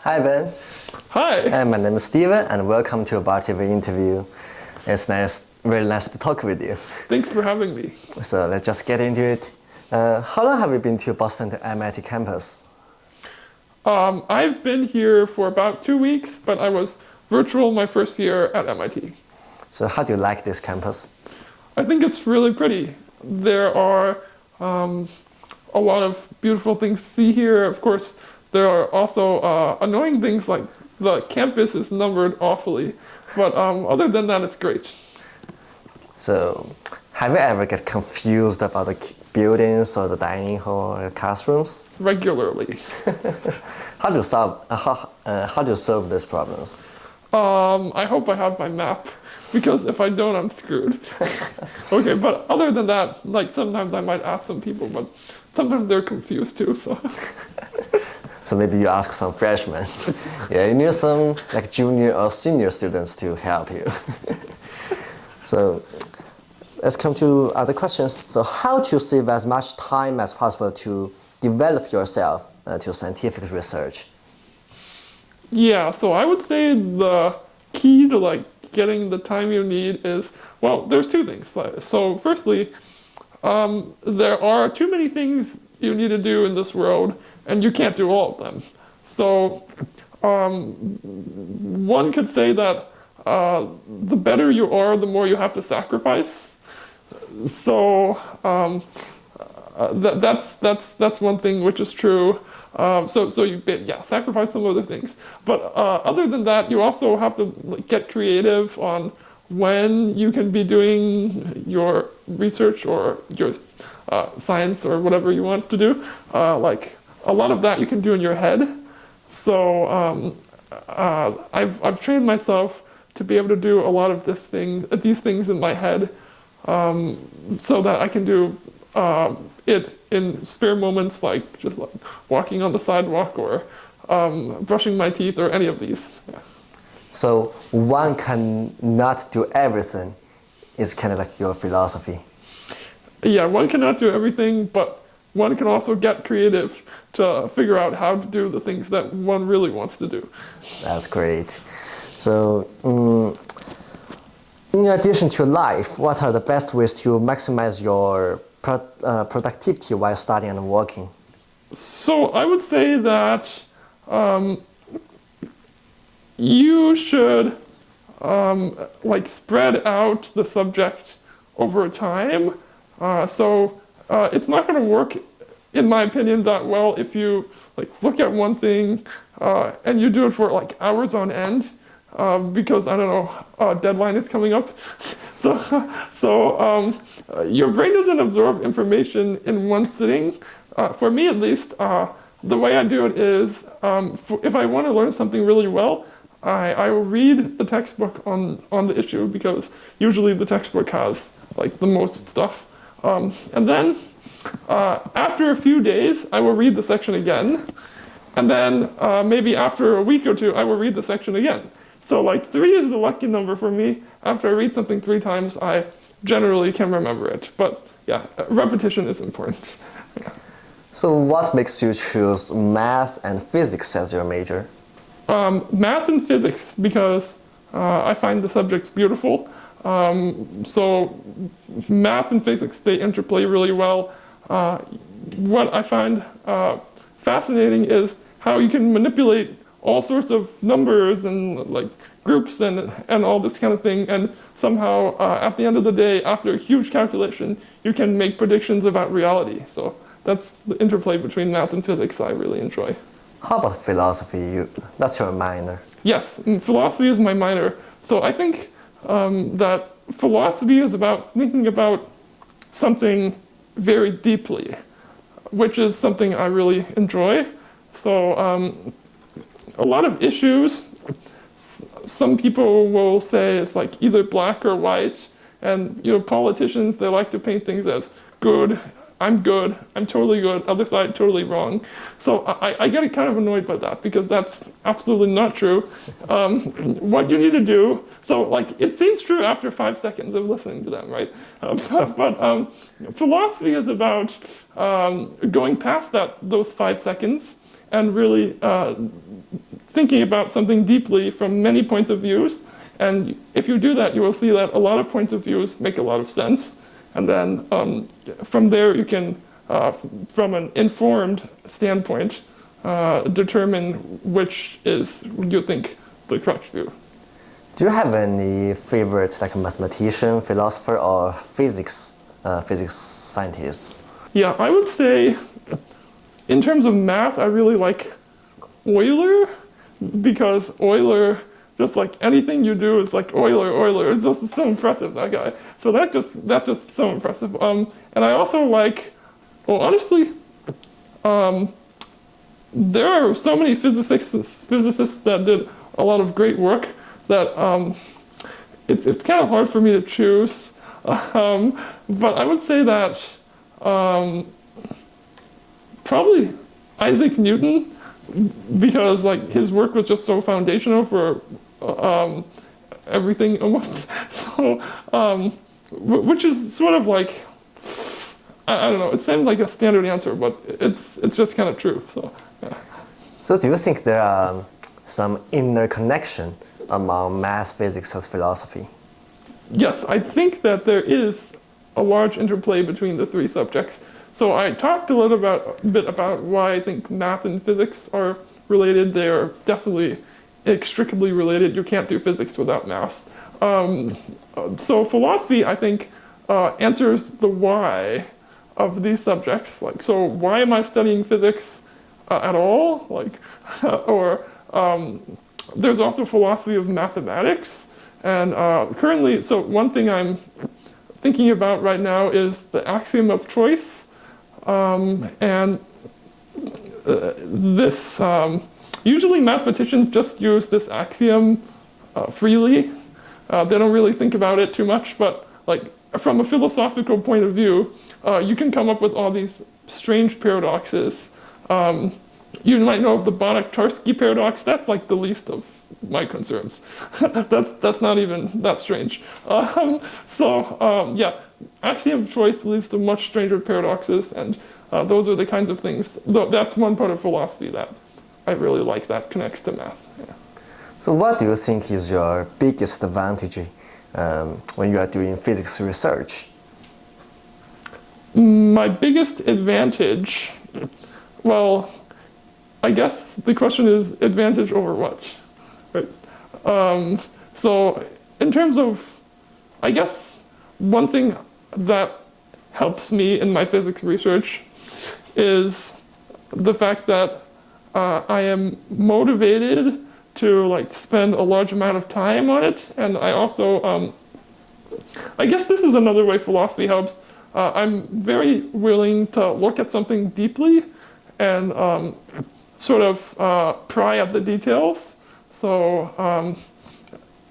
Hi Ben. Hi. My name is Steven and welcome to a BARTV interview. It's really nice to talk with you. Thanks for having me. So let's just get into it. How long have you been to Boston to MIT campus? I've been here for about 2 weeks, but I was virtual my first year at MIT. So how do you like this campus? I think it's really pretty. There are a lot of beautiful things to see here. Of course, there are also annoying things like the campus is numbered awfully, but other than that, it's great. So have you ever get confused about the buildings or the dining hall or the classrooms? Regularly. How do you solve these problems? I hope I have my map, because if I don't, I'm screwed. Okay, but other than that, like sometimes I might ask some people, but sometimes they're confused too, so. So maybe you ask some freshmen. Yeah, you need some like junior or senior students to help you. So let's come to other questions. So how to save as much time as possible to develop yourself to scientific research? Yeah, so I would say the key to like getting the time you need is, well, there's two things. So firstly, there are too many things you need to do in this world, and you can't do all of them. So one could say that the better you are, the more you have to sacrifice. So that's one thing which is true. So you sacrifice some other things. But other than that, you also have to get creative on when you can be doing your research or your science or whatever you want to do. Like a lot of that you can do in your head. So I've trained myself to be able to do a lot of these things in my head, so that I can do it in spare moments, like just like walking on the sidewalk or brushing my teeth or any of these. Yeah. So one can not do everything is kind of like your philosophy. Yeah, one cannot do everything, but one can also get creative to figure out how to do the things that one really wants to do. That's great. So in addition to life, what are the best ways to maximize your productivity while studying and working? So I would say that you should like spread out the subject over time. So it's not going to work, in my opinion, that well if you like look at one thing and you do it for like hours on end, because I don't know, a deadline is coming up. So your brain doesn't absorb information in one sitting. For me, at least, the way I do it is, if I want to learn something really well, I will read the textbook on the issue, because usually the textbook has like the most stuff. And then after a few days, I will read the section again. And then maybe after a week or two, I will read the section again. So like 3 is the lucky number for me. After I read something 3 times, I generally can remember it. But yeah, repetition is important. Yeah. So what makes you choose math and physics as your major? Math and physics, because I find the subjects beautiful. So math and physics, they interplay really well. What I find fascinating is how you can manipulate all sorts of numbers and like groups and all this kind of thing, and somehow at the end of the day, after a huge calculation, you can make predictions about reality. So that's the interplay between math and physics I really enjoy. How about philosophy? That's your minor. Yes, philosophy is my minor. So I think that philosophy is about thinking about something very deeply, which is something I really enjoy. So a lot of issues, some people will say it's like either black or white, and politicians, they like to paint things as good, I'm totally good, other side totally wrong. So I get kind of annoyed by that, because that's absolutely not true. What you need to do, so like it seems true after 5 seconds of listening to them, right? But philosophy is about going past those 5 seconds and really thinking about something deeply from many points of views. And if you do that, you will see that a lot of points of views make a lot of sense. And then from there, you can, from an informed standpoint, determine which is, you think, the correct view. Do you have any favorite like mathematician, philosopher, or physics scientist? Yeah, I would say, in terms of math, I really like Euler, because Euler, just like anything you do is like Euler. It's just so impressive, that guy. So that's just so impressive. And I also like, well, honestly, there are so many physicists that did a lot of great work that it's kind of hard for me to choose. But I would say that probably Isaac Newton, because like his work was just so foundational for everything almost. So, which is sort of like, I don't know, it seems like a standard answer, but it's just kind of true. So, yeah. So do you think there are some inner connection among math, physics, and philosophy? Yes, I think that there is a large interplay between the three subjects. So I talked a little bit about why I think math and physics are related. They are definitely inextricably related. You can't do physics without math. So philosophy, I think, answers the why of these subjects. Like, so why am I studying physics at all? Like, or there's also philosophy of mathematics. And currently, so one thing I'm thinking about right now is the axiom of choice. And this, usually mathematicians just use this axiom freely. They don't really think about it too much, but like from a philosophical point of view, you can come up with all these strange paradoxes. You might know of the Banach-Tarski paradox. That's like the least of my concerns. that's not even that strange. Yeah, axiom of choice leads to much stranger paradoxes, and those are the kinds of things. That's one part of philosophy that I really like that connects to math. Yeah. So what do you think is your biggest advantage when you are doing physics research? My biggest advantage, well, I guess the question is advantage over what? Right? So in terms of, I guess one thing that helps me in my physics research is the fact that I am motivated to like spend a large amount of time on it, and I also, I guess this is another way philosophy helps. I'm very willing to look at something deeply and sort of pry at the details. So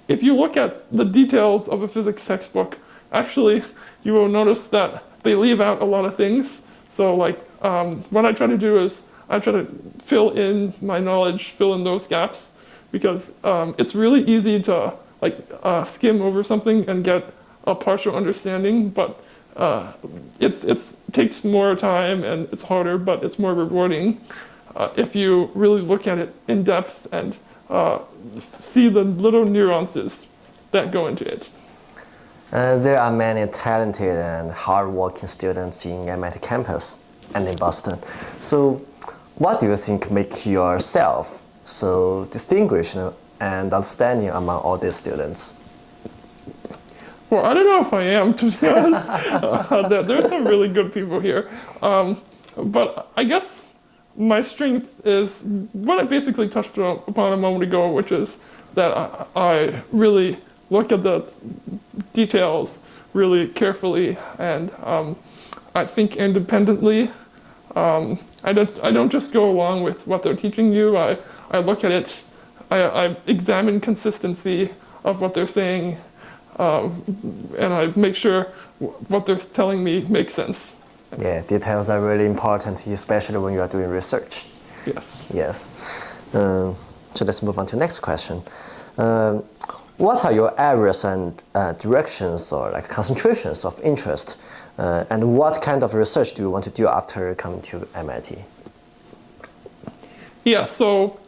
if you look at the details of a physics textbook, actually you will notice that they leave out a lot of things. So like what I try to do is I try to fill in my knowledge, fill in those gaps, because it's really easy to like skim over something and get a partial understanding, but it takes more time and it's harder, but it's more rewarding if you really look at it in depth and see the little nuances that go into it. There are many talented and hardworking students in MIT campus and in Boston. So what do you think makes yourself so distinguished and outstanding among all these students? Well, I don't know if I am, to be honest. There's some really good people here. But I guess my strength is what I basically touched upon a moment ago, which is that I really look at the details really carefully, and I think independently. I don't just go along with what they're teaching you. I look at it, I examine consistency of what they're saying, and I make sure what they're telling me makes sense. Yeah, details are really important, especially when you are doing research. Yes. Yes. So let's move on to the next question. What are your areas and directions or like concentrations of interest? And what kind of research do you want to do after coming to MIT? Yeah, so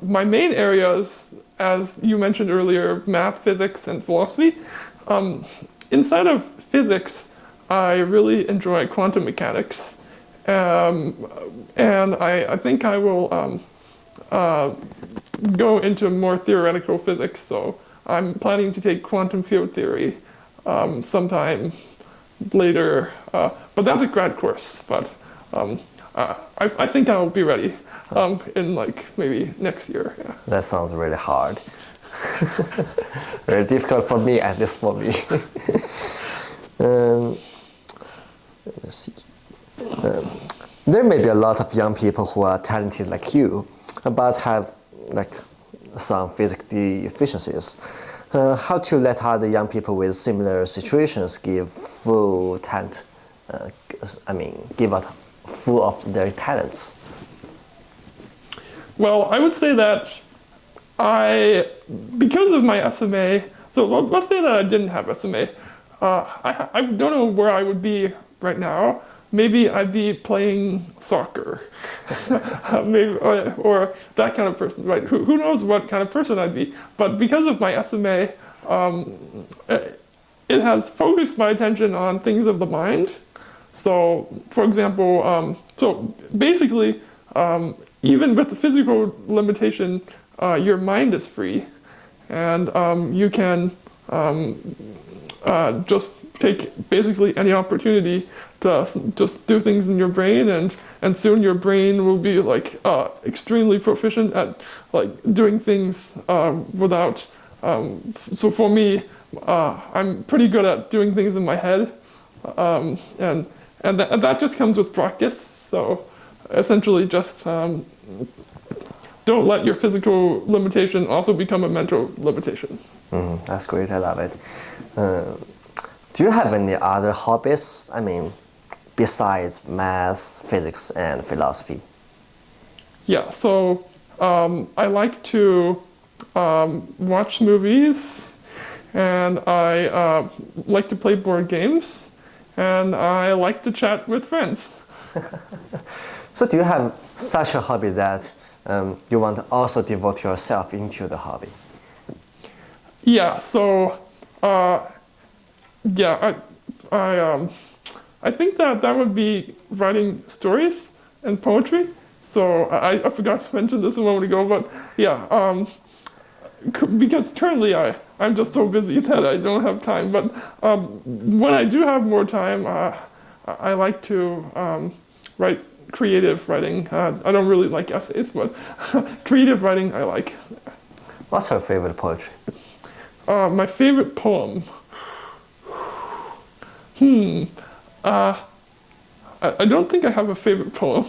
my main areas, as you mentioned earlier, math, physics, and philosophy. Inside of physics, I really enjoy quantum mechanics. And I think I will go into more theoretical physics. So I'm planning to take quantum field theory sometime later. But that's a grad course. But I think I'll be ready in like maybe next year. Yeah. That sounds really hard. Very difficult for me, at least for me. Let's see. There may be a lot of young people who are talented like you, but have like some physical deficiencies. How to let other young people with similar situations give full talent? Give out full of their talents. Well, I would say that because of my SMA, so let's say that I didn't have SMA. I don't know where I would be right now. Maybe I'd be playing soccer, maybe, or that kind of person, right? Who knows what kind of person I'd be? But because of my SMA, it has focused my attention on things of the mind. So, for example, so basically, even with the physical limitation, your mind is free, and you can just take basically any opportunity to just do things in your brain, and soon your brain will be like extremely proficient at like doing things without. So for me, I'm pretty good at doing things in my head, and that just comes with practice. So essentially, just don't let your physical limitation also become a mental limitation. That's great. I love it. Do you have any other hobbies? Besides math, physics, and philosophy? Yeah, so I like to watch movies, and I like to play board games, and I like to chat with friends. So do you have such a hobby that you want to also devote yourself into the hobby? Yeah, so I think that would be writing stories and poetry. So I forgot to mention this a moment ago, but yeah, because currently I'm just so busy that I don't have time. But when I do have more time, I like to write creative writing. I don't really like essays, but creative writing I like. What's your favorite poetry? My favorite poem. I don't think I have a favorite poem.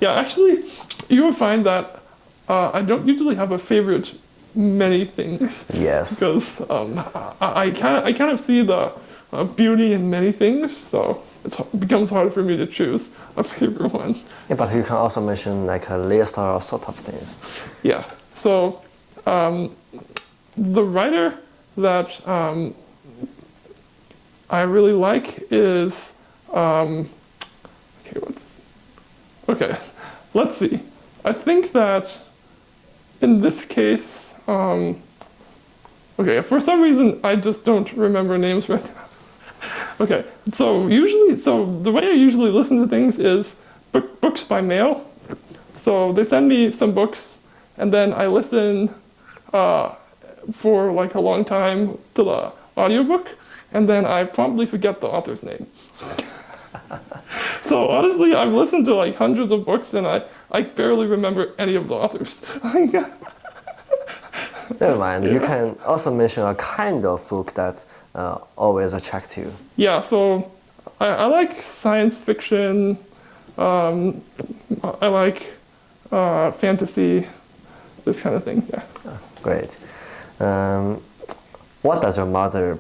Yeah, actually, you will find that I don't usually have a favorite many things. Yes. Because I kind of see the beauty in many things, so it becomes hard for me to choose a favorite one. Yeah, but you can also mention like a list or sort of things. Yeah. So the writer that I really like is okay, let's see. I think that in this case, okay, for some reason I just don't remember names right now. Okay, so the way I usually listen to things is books by mail. So they send me some books, and then I listen for like a long time to the audiobook, and then I promptly forget the author's name. So honestly, I've listened to like hundreds of books, and I barely remember any of the authors. Never mind. Yeah. You can also mention a kind of book that always attracts you. Yeah, so I like science fiction. I like fantasy, this kind of thing. Yeah. Oh, great. What does your mother?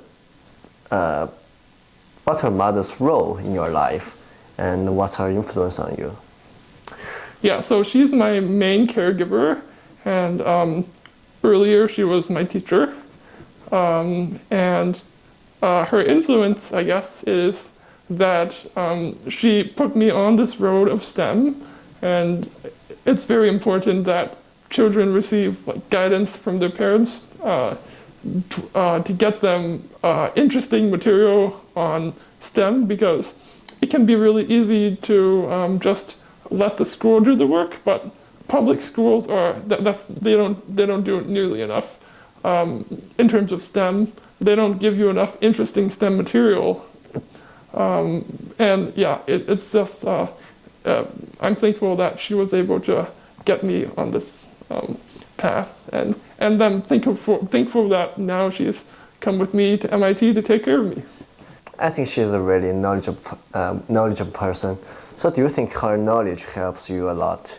What's her mother's role in your life, and what's her influence on you? Yeah, so she's my main caregiver, and earlier she was my teacher, and her influence, I guess, is that she put me on this road of STEM, and it's very important that children receive like guidance from their parents to get them interesting material on STEM, because it can be really easy to just let the school do the work, but public schools they don't do it nearly enough in terms of STEM. They don't give you enough interesting STEM material, and yeah, it's just I'm thankful that she was able to get me on this path, and I'm thankful that now she's come with me to MIT to take care of me. I think she's a really knowledgeable person. So do you think her knowledge helps you a lot?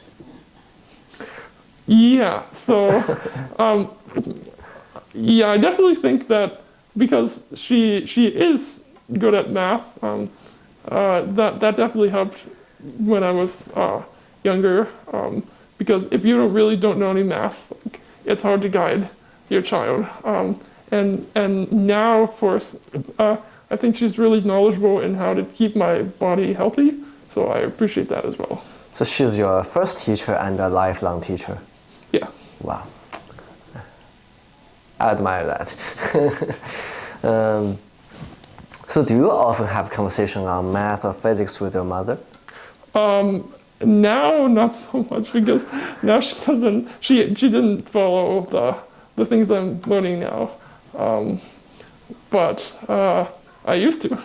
Yeah, so yeah, I definitely think that because she is good at math, that definitely helped when I was younger, because if you really don't know any math, it's hard to guide your child. And now, of course, I think she's really knowledgeable in how to keep my body healthy, so I appreciate that as well. So she's your first teacher and a lifelong teacher? Yeah. Wow. I admire that. So do you often have conversation on math or physics with your mother? Now, not so much, because now she didn't follow the things I'm learning now. But I used to.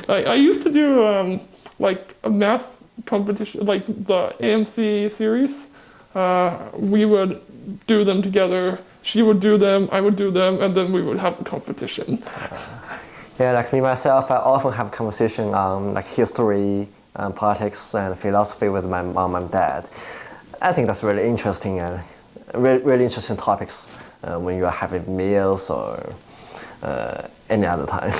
I used to do like a math competition, like the AMC series. We would do them together. She would do them, I would do them, and then we would have a competition. Yeah, like me myself, I often have conversation on like history, politics, and philosophy with my mom and dad. I think that's really interesting and really interesting topics when you are having meals or any other time.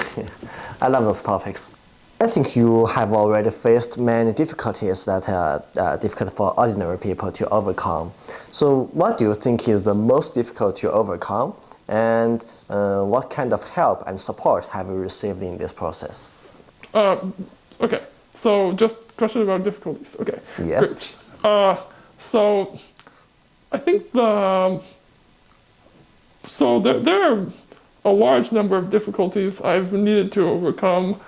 I love those topics. I think you have already faced many difficulties that are difficult for ordinary people to overcome. So what do you think is the most difficult to overcome, and what kind of help and support have you received in this process? Okay, so just question about difficulties. Okay. Yes. Great. So I think there are a large number of difficulties I've needed to overcome.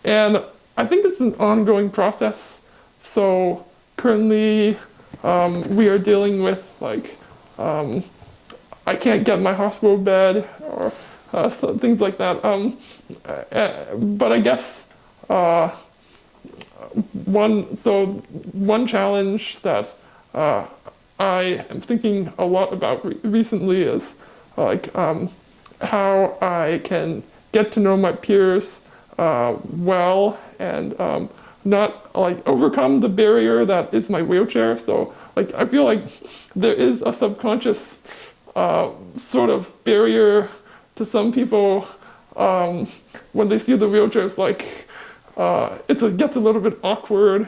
And I think it's an ongoing process. So currently we are dealing with like, I can't get my hospital bed or things like that. But I guess one challenge that I am thinking a lot about recently is like how I can get to know my peers well and not like overcome the barrier that is my wheelchair. So like I feel like there is a subconscious sort of barrier to some people when they see the wheelchairs, like it gets a little bit awkward,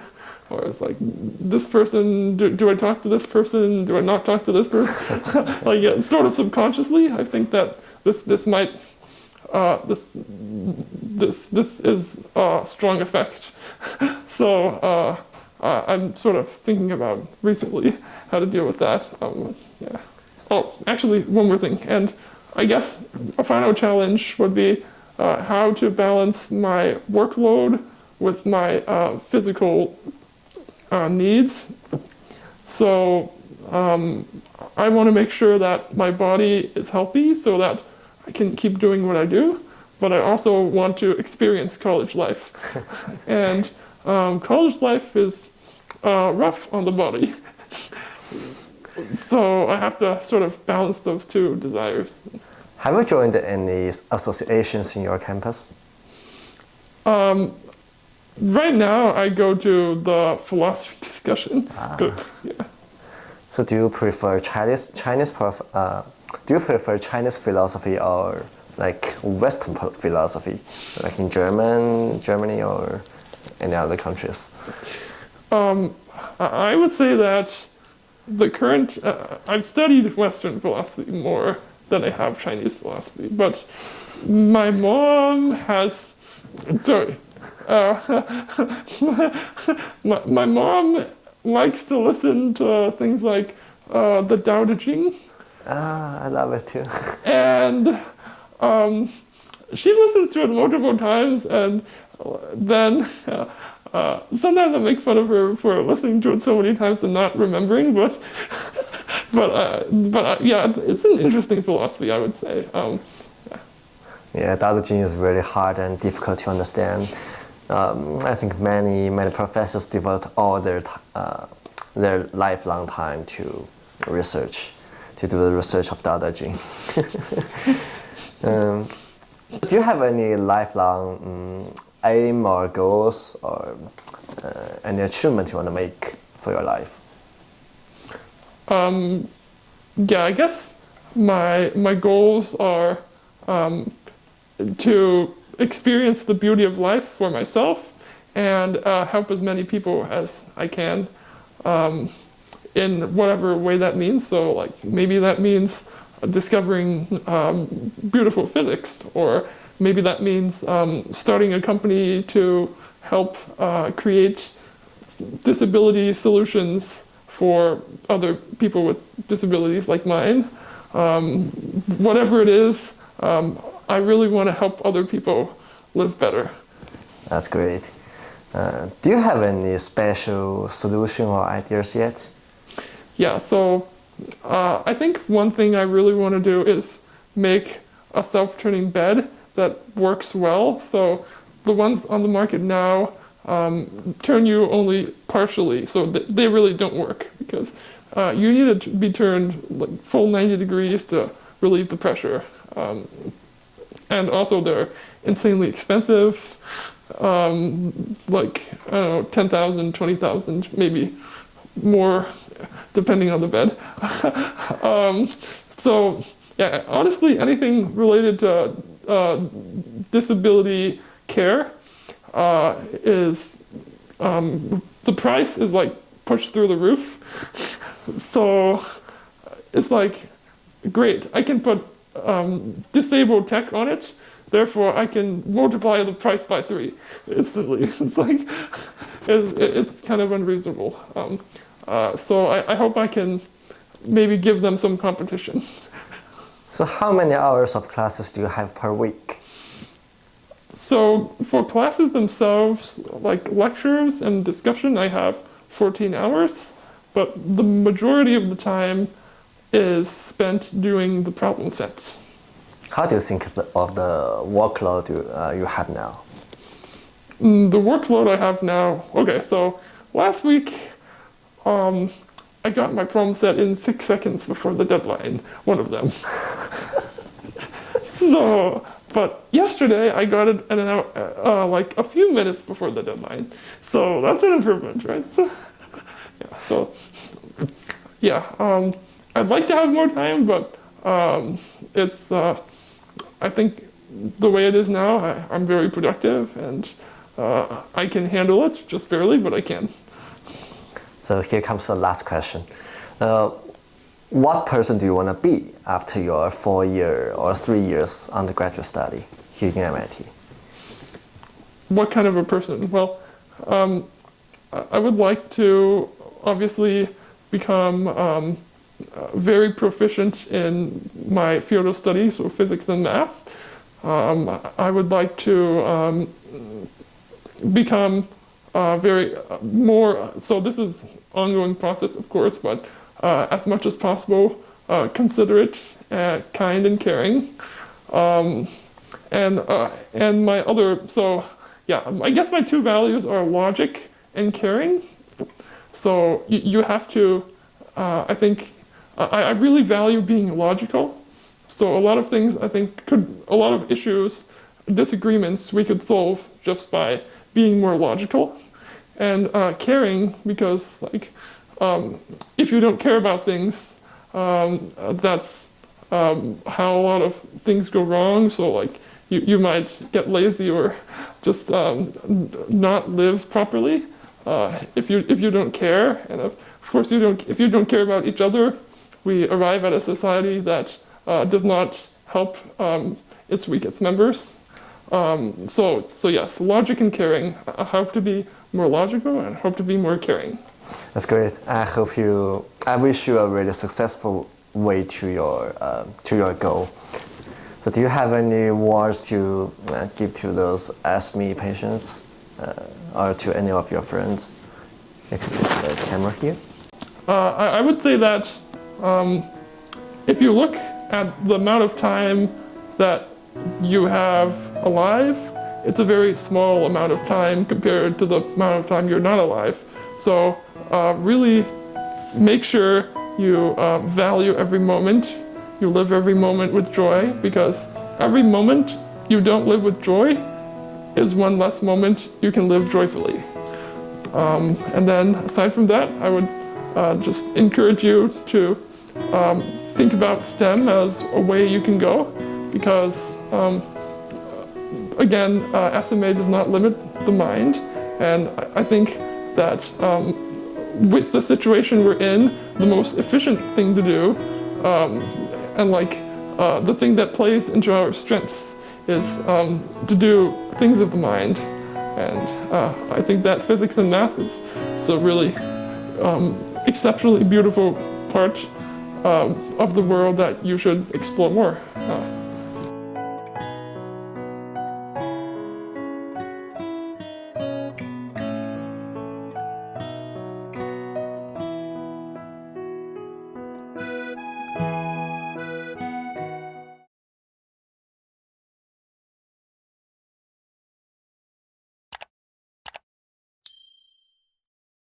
or it's like, this person, do I talk to this person? Do I not talk to this person? Like, yeah, sort of subconsciously, I think that this might, this is a strong effect. So I'm sort of thinking about recently how to deal with that. Yeah. Oh, actually, one more thing, and I guess a final challenge would be how to balance my workload with my physical needs. So I want to make sure that my body is healthy so that I can keep doing what I do, but I also want to experience college life. And college life is rough on the body. So I have to sort of balance those two desires. Have you joined any associations in your campus? Right now, I go to the philosophy discussion group. Yeah. So do you prefer Chinese philosophy or like Western philosophy, like in Germany or any other countries? I would say that the current, I've studied Western philosophy more than I have Chinese philosophy, but my mom has, sorry, my mom likes to listen to things like the Tao Te Ching. Ah, I love it too. And she listens to it multiple times, and then sometimes I make fun of her for listening to it so many times and not remembering, but yeah, it's an interesting philosophy, I would say. Yeah, Tao Te Ching is really hard and difficult to understand. I think many professors devote all their lifelong time to research, to do the research of Tao Te Ching. Do you have any lifelong aim or goals or any achievement you want to make for your life? Yeah, I guess my goals are to experience the beauty of life for myself and help as many people as I can in whatever way that means. So like maybe that means discovering beautiful physics, or maybe that means starting a company to help create disability solutions for other people with disabilities like mine. Whatever it is, I really want to help other people live better. That's great. Do you have any special solution or ideas yet? Yeah, so I think one thing I really want to do is make a self-turning bed that works well. So the ones on the market now turn you only partially, so they really don't work, because you need it to be turned like full 90 degrees to relieve the pressure. And also they're insanely expensive, like, I don't know, 10,000, 20,000, maybe more, depending on the bed. So yeah, honestly, anything related to disability care is, the price is like pushed through the roof. So it's like, great, I can put disabled tech on it, therefore I can multiply the price by 3 instantly. It's like, it's kind of unreasonable. So I hope I can maybe give them some competition. So how many hours of classes do you have per week? So for classes themselves, like lectures and discussion, I have 14 hours, but the majority of the time is spent doing the problem sets. How do you think of the workload you have now? The workload I have now, okay, so last week I got my problem set in 6 seconds before the deadline, one of them. So, but yesterday I got it in an hour, like a few minutes before the deadline. So that's an improvement, right? I'd like to have more time, but it's, I think the way it is now, I'm very productive, and I can handle it, just barely, but I can. So here comes the last question. What person do you want to be after your 4-year or 3 years undergraduate study here in MIT? What kind of a person? Well, I would like to obviously become very proficient in my field of study, so physics and math. I would like to become so this is ongoing process, of course, but as much as possible, considerate, kind, and caring. And my other, so yeah, I guess my 2 values are logic and caring. So you have to, I think, I really value being logical. So a lot of things, I think, a lot of issues, disagreements we could solve just by being more logical. And caring, because like, if you don't care about things, that's how a lot of things go wrong. So like, you might get lazy or just not live properly if you don't care. And of course, if you don't care about each other, we arrive at a society that does not help its weakest members. So yes, logic and caring. I hope to be more logical and hope to be more caring. That's great. I wish you a really successful way to your goal. So do you have any words to give to those Ask Me patients or to any of your friends? You can face the camera here. I would say that if you look at the amount of time that you have alive, it's a very small amount of time compared to the amount of time you're not alive. So really make sure you value every moment, you live every moment with joy, because every moment you don't live with joy is one less moment you can live joyfully. And then aside from that, I would just encourage you to think about STEM as a way you can go, because again, SMA does not limit the mind, and I think that with the situation we're in, the most efficient thing to do, and the thing that plays into our strengths, is to do things of the mind. And I think that physics and math is a really exceptionally beautiful part of the world that you should explore more.